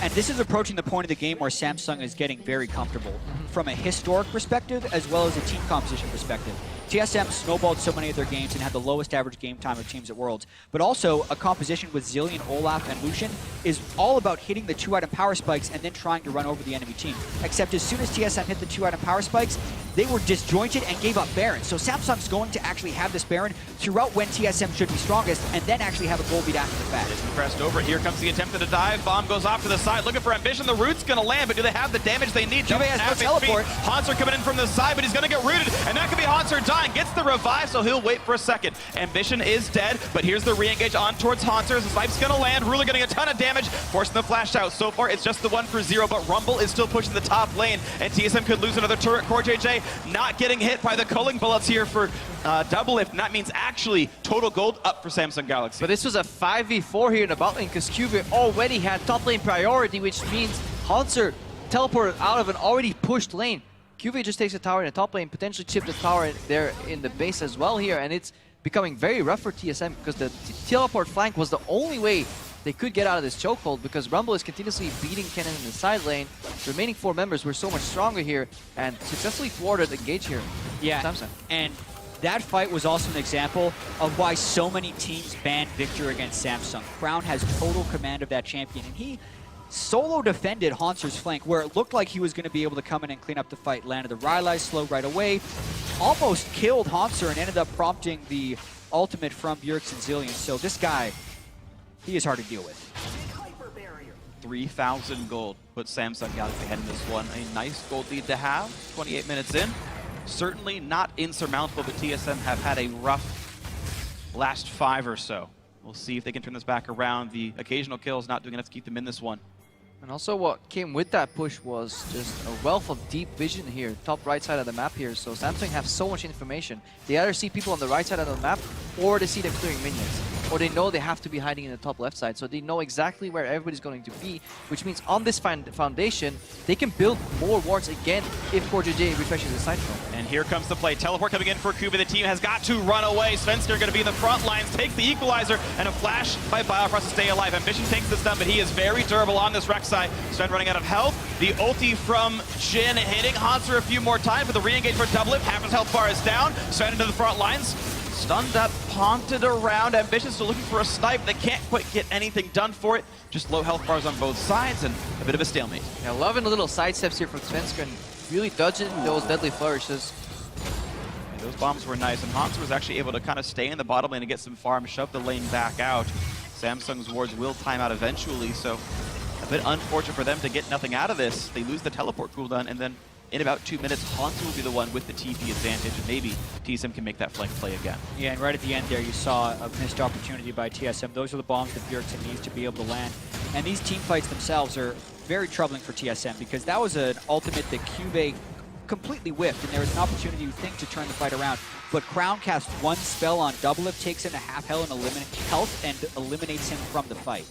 And this is approaching the point of the game where Samsung is getting very comfortable from a historic perspective as well as a team composition perspective. TSM snowballed so many of their games and had the lowest average game time of teams at Worlds, but also a composition with Zillion, Olaf, and Lucian is all about hitting the 2-item power spikes and then trying to run over the enemy team. Except as soon as TSM hit the 2-item power spikes, they were disjointed and gave up Baron. So Samsung's going to actually have this Baron throughout when TSM should be strongest and then actually have a gold lead after the fact. Is pressed over. Here comes the attempt at a dive. Bomb goes off to the side, looking for Ambition. The root's going to land, but do they have the damage they need? Juve has no teleport. Hanser coming in from the side, but he's going to get rooted, and that could be Hanser dying. Gets the revive, so he'll wait for a second. Ambition is dead, but here's the re-engage on towards Hanser. The snipe's going to land. Ruler getting a ton of damage, forcing the flash out. So far, it's just the 1 for 0, but Rumble is still pushing the top lane, and TSM could lose another turret. Core JJ not getting hit by the culling bullets here for Doublelift, and that means actually total gold up for Samsung Galaxy. But this was a 5v4 here in the bot lane because QV already had top lane priority, which means Hanser teleported out of an already pushed lane. QV just takes a tower in the top lane, potentially chip the tower there in the base as well here, and it's becoming very rough for TSM because the teleport flank was the only way they could get out of this chokehold because Rumble is continuously beating Kennen in the side lane. The remaining 4 members were so much stronger here and successfully thwarted the engage here. Yeah, Samsung. And that fight was also an example of why so many teams banned Victor against Samsung. Crown has total command of that champion, and he solo defended Hanser's flank where it looked like he was going to be able to come in and clean up the fight. Landed the Rylai's slow right away, almost killed Hanser, and ended up prompting the ultimate from Bjergsen Zillion. So this guy, he is hard to deal with. 3,000 gold puts Samsung Galaxy ahead in this one. A nice gold lead to have, 28 minutes in. Certainly not insurmountable, but TSM have had a rough last 5 or so. We'll see if they can turn this back around. The occasional kill is not doing enough to keep them in this one. And also what came with that push was just a wealth of deep vision here, top right side of the map here. So Samsung have so much information. They either see people on the right side of the map or they see them clearing minions. Or they know they have to be hiding in the top left side. So they know exactly where everybody's going to be, which means on this foundation, they can build more wards again if CoreJJ refreshes the side front. And here comes the play. Teleport coming in for Kuba. The team has got to run away. Svenskr going to be in the front lines, takes the equalizer, and a flash by Biofrost to stay alive. Ambition takes the stun, but he is very durable on this Rex side. Sven running out of health. The ulti from Jin hitting Hanser a few more times, but the re-engage for Doublelift. Half his health bar is down. Sven into the front lines. Stunned up, haunted around. Ambition still looking for a snipe. They can't quite get anything done for it. Just low health bars on both sides and a bit of a stalemate. Yeah, loving the little side steps here from Svenskr and really dodging those deadly flourishes. And those bombs were nice, and Hanser was actually able to kind of stay in the bottom lane and get some farm, shove the lane back out. Samsung's wards will time out eventually, so a bit unfortunate for them to get nothing out of this. They lose the teleport cooldown, and then in about 2 minutes, Hanser will be the one with the TP advantage, and maybe TSM can make that flank play again. Yeah, and right at the end there, you saw a missed opportunity by TSM. Those are the bombs that Bjergsen needs to be able to land. And these team fights themselves are very troubling for TSM because that was an ultimate that Cube completely whiffed, and there was an opportunity, you think, to turn the fight around. But Crown casts one spell on Doublelift, takes him to half health and eliminates him from the fight.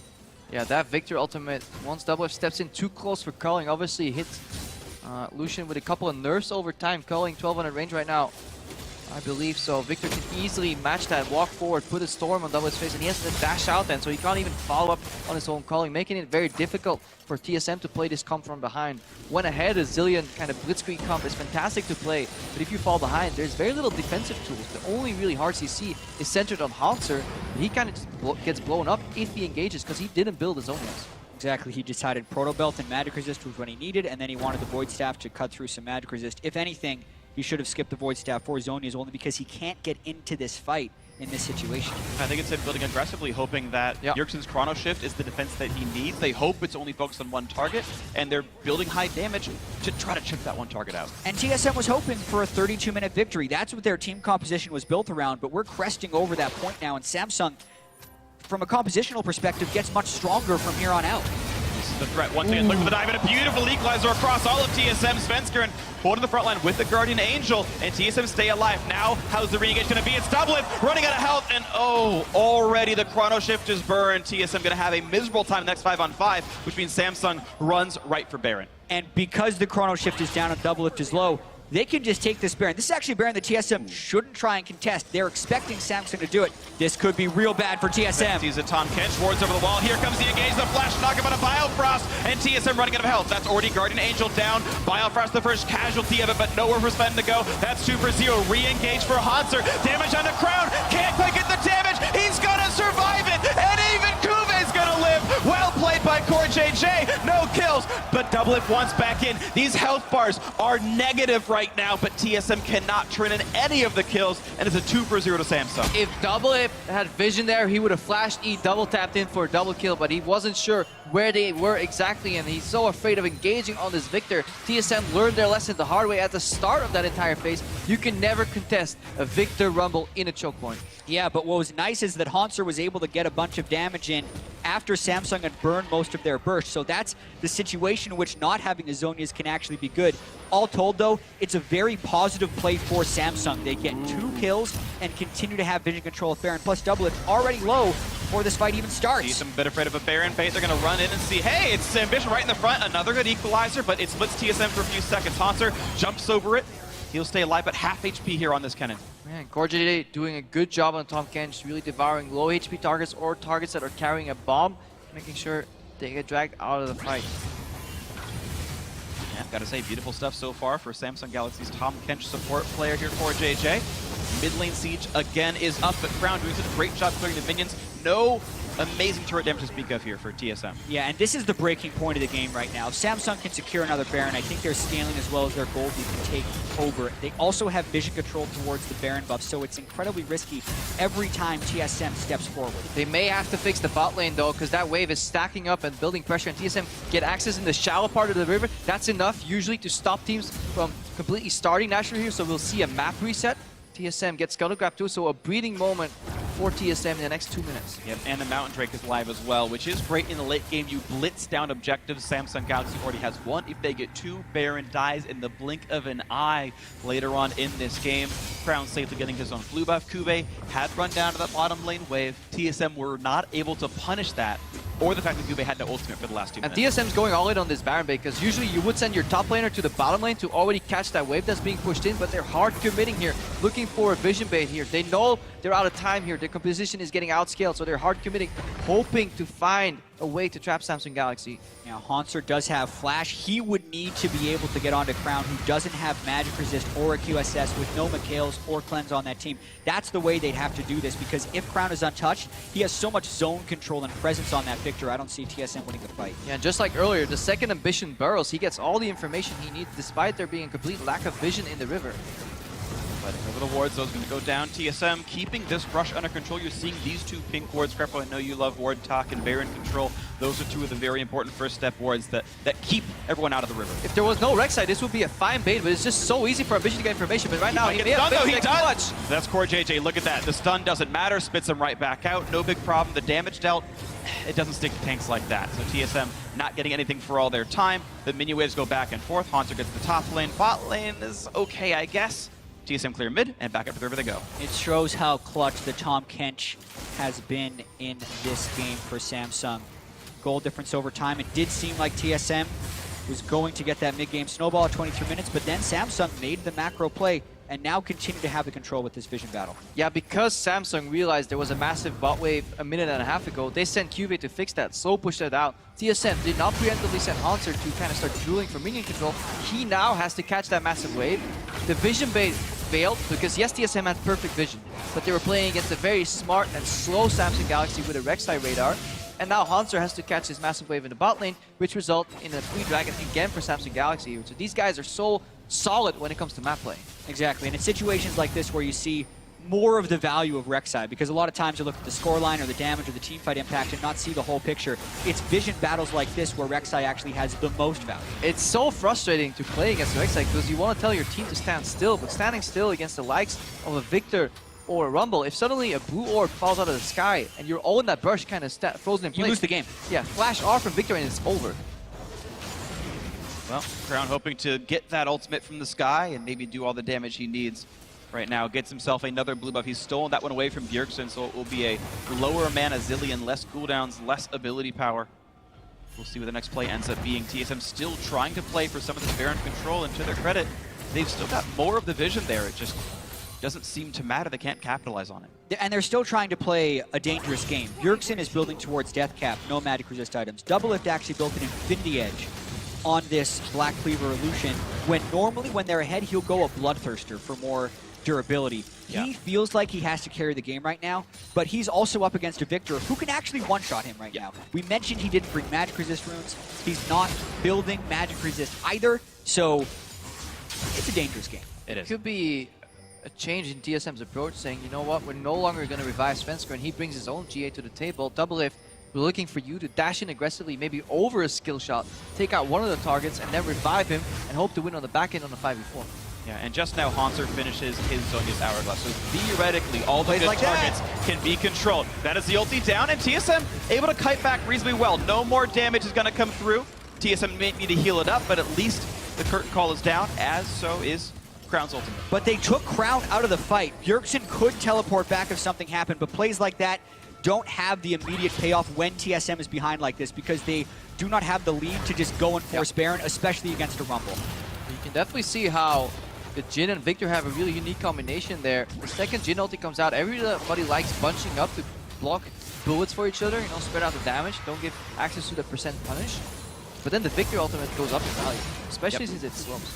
Yeah, that Victor ultimate, once Doublelift steps in too close for culling, obviously hits Lucian with a couple of nerfs over time, culling 1200 range right now. I believe so. Victor can easily match that, walk forward, put a storm on Double's face, and he has to dash out then, so he can't even follow up on his own calling, making it very difficult for TSM to play this comp from behind. Went ahead, a zillion kind of blitzkrieg comp is fantastic to play, but if you fall behind, there's very little defensive tools. The only really hard CC is centered on Hauser, but he kind of just gets blown up if he engages, because he didn't build his own yet. Exactly, he decided Proto Belt and Magic Resist was what he needed, and then he wanted the Void Staff to cut through some Magic Resist. If anything, he should have skipped the Void Staff for Zonia's only because he can't get into this fight in this situation. I think it's him building aggressively, hoping that Yerksen's Chrono Shift is the defense that he needs. They hope it's only focused on one target, and they're building high damage to try to chip that one target out. And TSM was hoping for a 32-minute victory. That's what their team composition was built around, but we're cresting over that point now, and Samsung, from a compositional perspective, gets much stronger from here on out. This is the threat. Once again, look for the dive, and a beautiful equalizer across all of TSM. Svenskeren holding the front line with the Guardian Angel, and TSM stay alive. Now, how's the re-engage going to be? It's Doublet running out of health, and already the Chrono Shift is burned. TSM going to have a miserable time next 5-on-5, which means Samsung runs right for Baron. And because the Chrono Shift is down and Doublelift is low, they can just take this Baron. This is actually a Baron that TSM shouldn't try and contest. They're expecting Samsung to do it. This could be real bad for TSM. Sees a Tom Kench, wards over the wall. Here comes the engage, the flash knock about a Biofrost, and TSM running out of health. That's already Guardian Angel down. Biofrost the first casualty of it, but nowhere for Sven to go. That's 2 for 0. Re-engage for Hanser. Damage on the Crown. Can't quite get the damage. He's gonna survive it, and even Kuve's gonna live. Well played by CoreJJ. No kills, but Doublelift wants back in. These health bars are negative right now, but TSM cannot turn in any of the kills, and it's a 2 for 0 to Samsung. If Doublelift had vision there, he would have flashed E, double tapped in for a double kill, but he wasn't sure where they were exactly, and he's so afraid of engaging on this Victor. TSM learned their lesson the hard way at the start of that entire phase. You can never contest a Victor Rumble in a choke point. Yeah, but what was nice is that Hanser was able to get a bunch of damage in after Samsung had burned most of their burst. So that's the situation in which not having a Zonias can actually be good. All told, though, it's a very positive play for Samsung. They get 2 kills and continue to have vision control of Baron. Plus, Doublelift already low before this fight even starts. See some bit afraid of a Baron bait. They're going to run in and see, hey, it's Ambition right in the front. Another good equalizer, but it splits TSM for a few seconds. Hanser jumps over it. He'll stay alive, but half HP here on this cannon. Man, CoreJJ doing a good job on Tom Kench, really devouring low HP targets or targets that are carrying a bomb, making sure they get dragged out of the fight. Yeah, gotta say, beautiful stuff so far for Samsung Galaxy's Tom Kench support player here, CoreJJ. Mid lane siege again is up, but Crown doing such a great job clearing the minions. No amazing turret damage to speak of here for TSM. Yeah, and this is the breaking point of the game right now. If Samsung can secure another Baron, I think they're scaling as well as their gold can take over. They also have vision control towards the Baron buff, so it's incredibly risky every time TSM steps forward. They may have to fix the bot lane though, because that wave is stacking up and building pressure, and TSM get access in the shallow part of the river. That's enough usually to stop teams from completely starting naturally here, so we'll see a map reset. TSM gets Scuttle Grab too, so a breathing moment for TSM in the next 2 minutes. Yep, and the Mountain Drake is live as well, which is great in the late game. You blitz down objectives. Samsung Galaxy already has 1. If they get 2, Baron dies in the blink of an eye later on in this game. Crown safely getting his own blue buff. Kuve had run down to that bottom lane wave. TSM were not able to punish that, or the fact that Kuve had no ultimate for the last 2 minutes. And TSM's going all in on this Baron bait, because usually you would send your top laner to the bottom lane to already catch that wave that's being pushed in, but they're hard committing here, looking for a vision bait here. They know they're out of time here. Their composition is getting outscaled, so they're hard committing, hoping to find a way to trap Samsung Galaxy. Now, Hanser does have Flash. He would need to be able to get onto Crown, who doesn't have Magic Resist or a QSS with no Mikhails or Cleanse on that team. That's the way they'd have to do this, because if Crown is untouched, he has so much zone control and presence on that Victor. I don't see TSM winning the fight. Yeah, and just like earlier, the second Ambition burrows, he gets all the information he needs, despite there being a complete lack of vision in the river. But over the wards, those are going to go down. TSM keeping this rush under control. You're seeing these 2 pink wards. Crepo, I know you love ward talk and Baron control. Those are 2 of the very important first step wards that keep everyone out of the river. If there was no Rek'Sai, this would be a fine bait, but it's just so easy for Ambition to get information. But right now, he may have though, he big does. clutch. That's CoreJJ. Look at that. The stun doesn't matter. Spits him right back out. No big problem. The damage dealt, it doesn't stick to tanks like that. So TSM not getting anything for all their time. The minion waves go back and forth. Hanser gets the top lane. Bot lane is okay, I guess. TSM clear mid, and back up to the river they go. It shows how clutch the Tom Kench has been in this game for Samsung. Goal difference over time. It did seem like TSM was going to get that mid-game snowball at 23 minutes, but then Samsung made the macro play and now continue to have the control with this vision battle. Yeah, because Samsung realized there was a massive bot wave a minute and a half ago, they sent Cube to fix that, slow push that out. TSM did not preemptively send Hanser to kind of start dueling for minion control. He now has to catch that massive wave. The vision bait failed because yes, TSM had perfect vision, but they were playing against a very smart and slow Samsung Galaxy with a Rek'Sai radar. And now Hanser has to catch this massive wave in the bot lane, which result in a free dragon again for Samsung Galaxy. So these guys are so solid when it comes to map play. Exactly, and in situations like this where you see more of the value of Rek'Sai, because a lot of times you look at the scoreline or the damage or the teamfight impact and not see the whole picture. It's vision battles like this where Rek'Sai actually has the most value. It's so frustrating to play against Rek'Sai because you want to tell your team to stand still, but standing still against the likes of a Victor or a Rumble, if suddenly a blue orb falls out of the sky and you're all in that brush kind of frozen in place, you lose the game. Yeah, flash R from Victor and it's over. Well, Crown hoping to get that ultimate from the sky and maybe do all the damage he needs right now. Gets himself another blue buff. He's stolen that one away from Bjergsen, so it will be a lower mana Zillion, less cooldowns, less ability power. We'll see what the next play ends up being. TSM still trying to play for some of this Baron control, and to their credit, they've still got more of the vision there. It just doesn't seem to matter. They can't capitalize on it. And they're still trying to play a dangerous game. Bjergsen is building towards Death Cap, no magic resist items. Doublelift actually built an Infinity Edge on this Black Cleaver Illusion, when normally when they're ahead, he'll go a Bloodthirster for more durability. Yeah. He feels like he has to carry the game right now, but he's also up against a Victor who can actually one-shot him right now. We mentioned he didn't bring magic resist runes. He's not building magic resist either, so it's a dangerous game. It is. Could be a change in TSM's approach, saying, you know what, we're no longer going to revive Svensker, and he brings his own GA to the table. Doublelift, we're looking for you to dash in aggressively, maybe over a skill shot, take out one of the targets, and then revive him, and hope to win on the back end on the 5v4. Yeah, and just now Hanser finishes his Zhonya's Hourglass, so theoretically all the good like targets can be controlled. That is the ulti down, and TSM able to kite back reasonably well. No more damage is going to come through. TSM may need to heal it up, but at least the curtain call is down, as so is Crown's ultimate. But they took Crown out of the fight. Bjergsen could teleport back if something happened, but plays like that don't have the immediate payoff when TSM is behind like this, because they do not have the lead to just go and force Baron, especially against a Rumble. You can definitely see how the Jhin and Victor have a really unique combination there. The second Jhin ulti comes out, everybody likes bunching up to block bullets for each other, you know, spread out the damage, don't give access to the percent punish. But then the Victor ultimate goes up in value, especially since it slows.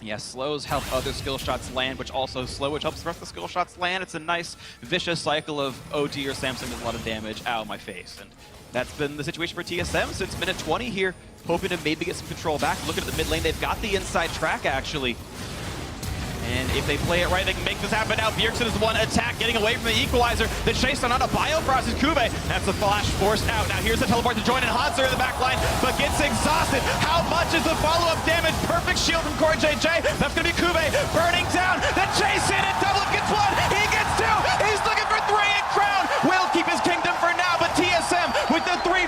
Yeah, slows help other skill shots land, which also slow, which helps the rest of the skill shots land. It's a nice, vicious cycle of OG or Samsung does a lot of damage. Ow, my face. And that's been the situation for TSM since minute 20 here, hoping to maybe get some control back. Looking at the mid lane, they've got the inside track, actually. And if they play it right, they can make this happen. Now Bjergsen is the one attack, getting away from the equalizer. The chase on a Biofrost is Kube. That's the flash forced out. Now here's the teleport to join in. Hanser in the back line, but gets exhausted. How much is the follow-up damage? Perfect shield from Core JJ. That's going to be Kube burning down. The chase in, and Doublelift gets one. He gets two. He's looking for three, and Crown will keep his kingdom for now, but TSM with the 3-0.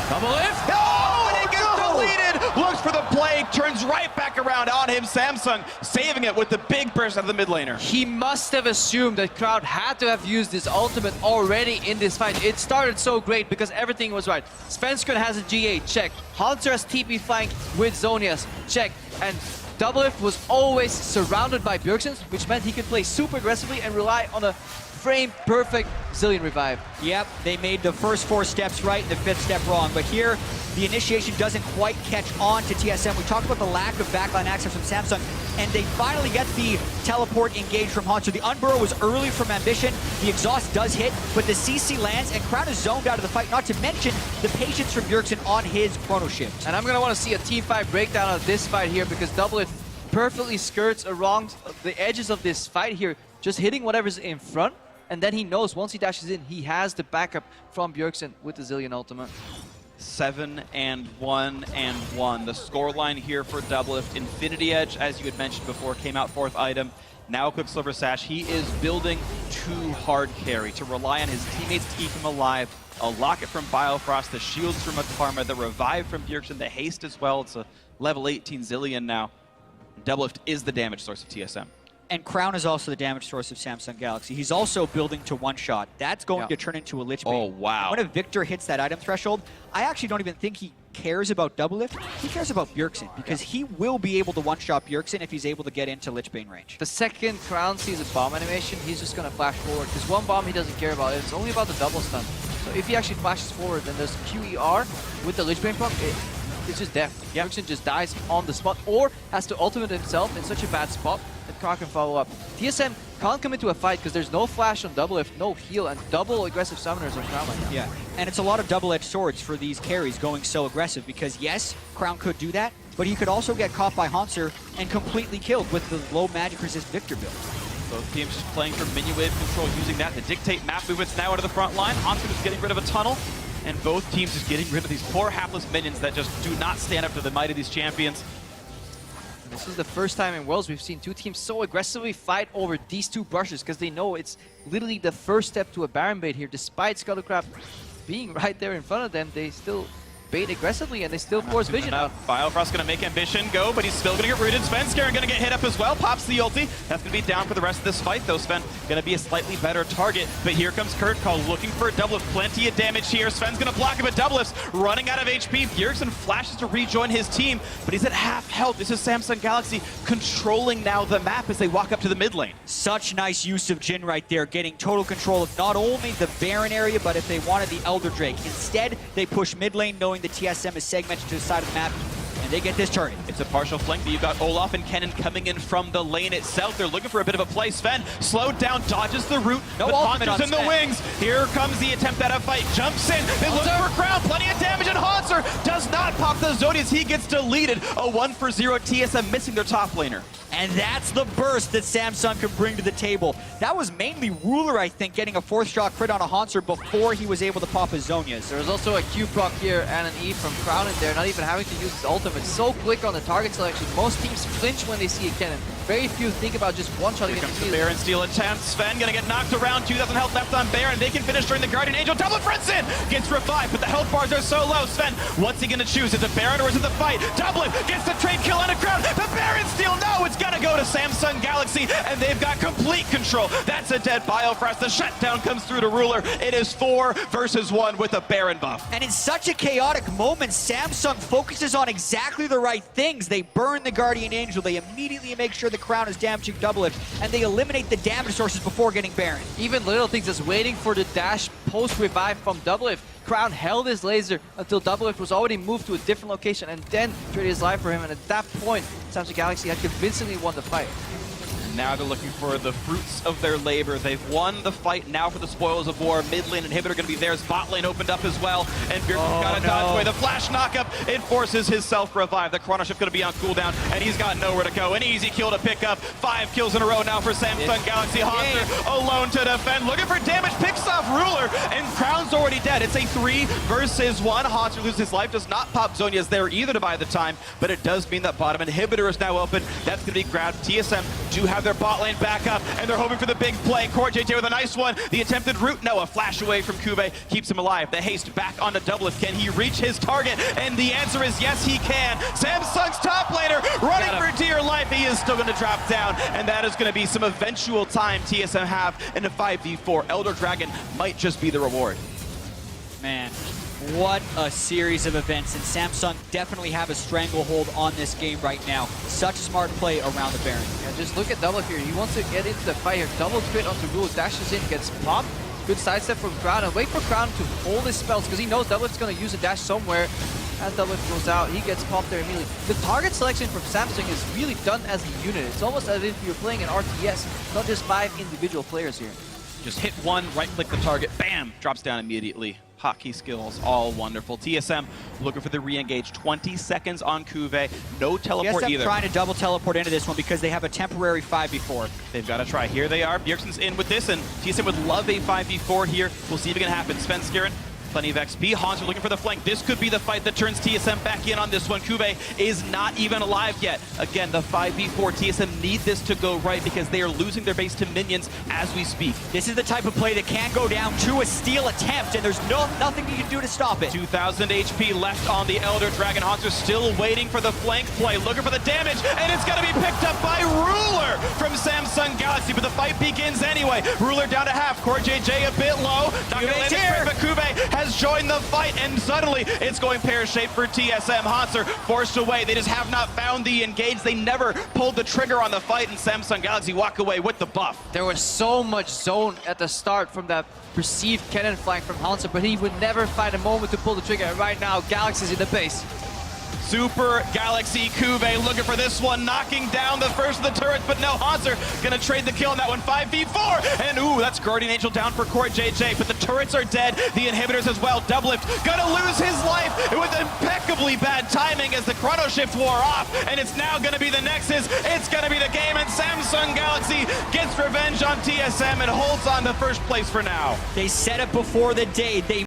Doublelift! Oh, and it gets deleted. Looks for the play, turns right back around on him. Samsung saving it with the big burst out of the mid laner. He must have assumed that Crowd had to have used his ultimate already in this fight. It started so great because everything was right. Svensker has a GA, check. Hanser has TP flank with Zhonya's, check. And Doublelift was always surrounded by Bjergsen, which meant he could play super aggressively and rely on a frame-perfect Zillion revive. Yep, they made the first 4 steps right and the 5th step wrong, but here the initiation doesn't quite catch on to TSM. We talked about the lack of backline access from Samsung, and they finally get the teleport engaged from Hanser. The Unburrow was early from Ambition, the exhaust does hit, but the CC lands, and Crown is zoned out of the fight, not to mention the patience from Bjergsen on his chrono shift. And I'm going to want to see a Team 5 breakdown of this fight here, because Doublelift perfectly skirts around the edges of this fight here, just hitting whatever's in front. And then he knows once he dashes in, he has the backup from Bjergsen with the Zillion ultimate. 7-1-1. The scoreline here for Doublelift. Infinity Edge, as you had mentioned before, came out 4th item. Now Quicksilver Sash. He is building to hard carry, to rely on his teammates to keep him alive. A Locket from Biofrost, the shields from Karma, the revive from Bjergsen, the haste as well. It's a level 18 Zillion now. Doublelift is the damage source of TSM. And Crown is also the damage source of Samsung Galaxy. He's also building to one-shot. That's going to turn into a Lich Bane. Oh, wow. When a Victor hits that item threshold, I actually don't even think he cares about double lift. He cares about Bjergsen, because he will be able to one-shot Bjergsen if he's able to get into Lich Bane range. The second Crown sees a bomb animation, he's just going to flash forward, because one bomb he doesn't care about. It's only about the double stun. So if he actually flashes forward, then there's QER with the Lich Bane proc, it's just death. Bjergsen just dies on the spot, or has to ultimate himself in such a bad spot that Crown can follow up. TSM can't come into a fight because there's no flash on double lift, no heal, and double aggressive summoners on Crown right now. Yeah, and it's a lot of double-edged swords for these carries going so aggressive, because yes, Crown could do that, but he could also get caught by Hanser and completely killed with the low magic resist Victor build. Both teams just playing for minion wave control, using that to dictate map movements now out of the front line. Hanser just getting rid of a tunnel, and both teams just getting rid of these poor hapless minions that just do not stand up to the might of these champions. This is the first time in Worlds we've seen two teams so aggressively fight over these two brushes, because they know it's literally the first step to a Baron bait here. Despite Scuttlecraft being right there in front of them, they still bait aggressively and they still force vision out. Biofrost gonna make Ambition go, but he's still gonna get rooted. Svenskeren gonna get hit up as well, pops the ulti. That's gonna be down for the rest of this fight though. Sven gonna be a slightly better target, but here comes Kurt Call looking for a double lift. Plenty of damage here. Sven's gonna block him, but double lifts running out of HP. Bjergsen flashes to rejoin his team, but he's at half health. This is Samsung Galaxy controlling now the map as they walk up to the mid lane. Such nice use of Jhin right there, getting total control of not only the Baron area, but if they wanted the Elder Drake. Instead, they push mid lane knowing the TSM is segmented to the side of the map, and they get this target. It's a partial flank, but you've got Olaf and Kennen coming in from the lane itself. They're looking for a bit of a play. Sven slowed down, dodges the root, No but ultimate Hanser's on in the Sven. wings. Here comes the attempt at a fight. Jumps in. They look for Crown. Plenty of damage, and Hanser does not pop the Zodiacs. He gets deleted. A 1-for-0 TSM missing their top laner. And that's the burst that Samsung could bring to the table. That was mainly Ruler, I think, getting a 4th shot crit on a Hanser before he was able to pop his Zhonya's. There was also a Q proc here and an E from Crown in there, not even having to use his ultimate. So quick on the target selection. Most teams flinch when they see a Kennen. Very few think about just one-shotting. Here comes the Baron steal attempt. Sven gonna get knocked around. 2,000 health left on Baron. They can finish during the Guardian Angel. Double fronts in. Gets revived, but the health bars are so low. Sven, what's he gonna choose? Is it Baron or is it the fight? Double gets the trade kill on a Crown. The Baron steal. No, it's gonna go to Samsung Galaxy, and they've got complete control. That's a dead Biofrost. The shutdown comes through to Ruler. It is 4 versus 1 with a Baron buff. And in such a chaotic moment, Samsung focuses on exactly the right things. They burn the Guardian Angel. They immediately make sure the Crown is damaging double lift, and they eliminate the damage sources before getting Baron. Even little things, just waiting for the dash post-revive from double lift. Crown held his laser until double lift was already moved to a different location and then traded his life for him. And at that point, Samsung Galaxy had convincingly won the fight. Now they're looking for the fruits of their labor. They've won the fight now for the spoils of war. Mid lane inhibitor going to be theirs. Bot lane opened up as well. And Bjergsen's got to dodge away. The flash knockup, it forces his self-revive. The Chrono Shift going to be on cooldown, and he's got nowhere to go. An easy kill to pick up. 5 kills in a row now for Samsung Galaxy. Hanser alone to defend. Looking for damage, picks off Ruler, and Crown's already dead. It's a 3 versus 1. Hanser loses his life. Does not pop Zhonya's there either to buy the time, but it does mean that bottom inhibitor is now open. That's going to be grabbed. TSM do have their bot lane back up, and they're hoping for the big play. Court JJ with a nice one. The attempted root, no, a flash away from Kube keeps him alive. The haste back onto double lift. Can he reach his target? And the answer is yes, he can. Samsung's top laner running for dear life. He is still going to drop down, and that is going to be some eventual time TSM have in a 5v4. Elder Dragon might just be the reward. Man, what a series of events, and Samsung definitely have a stranglehold on this game right now. Such a smart play around the Baron. Yeah, just look at double here. He wants to get into the fight here. Double crit onto Ruler, dashes in, gets popped. Good sidestep from Crown, and wait for Crown to hold his spells because he knows Doublelift's going to use a dash somewhere. As Doublelift goes out, he gets popped there immediately. The target selection from Samsung is really done as a unit. It's almost as if you're playing an RTS, not just 5 individual players here. Just hit one, right-click the target, bam, drops down immediately. Hotkey skills, all wonderful. TSM looking for the re-engage. 20 seconds on Kuve. No teleport TSM either. trying to double teleport into this one because they have a temporary 5v4. They've got to try. Here they are. Bjergsen's in with this, and TSM would love a 5v4 here. We'll see if it can happen. Svenskeren plenty of XP. Hanser looking for the flank. This could be the fight that turns TSM back in on this one. Kube is not even alive yet. Again, the 5v4. TSM need this to go right because they are losing their base to minions as we speak. This is the type of play that can go down to a steal attempt, and there's nothing you can do to stop it. 2,000 HP left on the Elder Dragon. Hanser still waiting for the flank play, looking for the damage, and it's going to be picked up by Ruler from Samsung Galaxy, but the fight begins anyway. Ruler down to half. Core JJ a bit low. Not going to land it, but Kube has joined the fight, and suddenly it's going pear-shaped for TSM. Hanser forced away. They just have not found the engage. They never pulled the trigger on the fight, and Samsung Galaxy walk away with the buff. There was so much zone at the start from that perceived cannon flank from Hanser, but he would never find a moment to pull the trigger. And right now, Galaxy's in the base. Super Galaxy Kube looking for this one, knocking down the first of the turrets, but no, Hanser gonna trade the kill on that one. 5v4, and ooh, that's Guardian Angel down for Core JJ, but the turrets are dead, the inhibitors as well. Doublelift gonna lose his life with impeccably bad timing as the chrono shift wore off, and it's now gonna be the Nexus, it's gonna be the game, and Samsung Galaxy gets revenge on TSM and holds on to first place for now. They said it before the day. They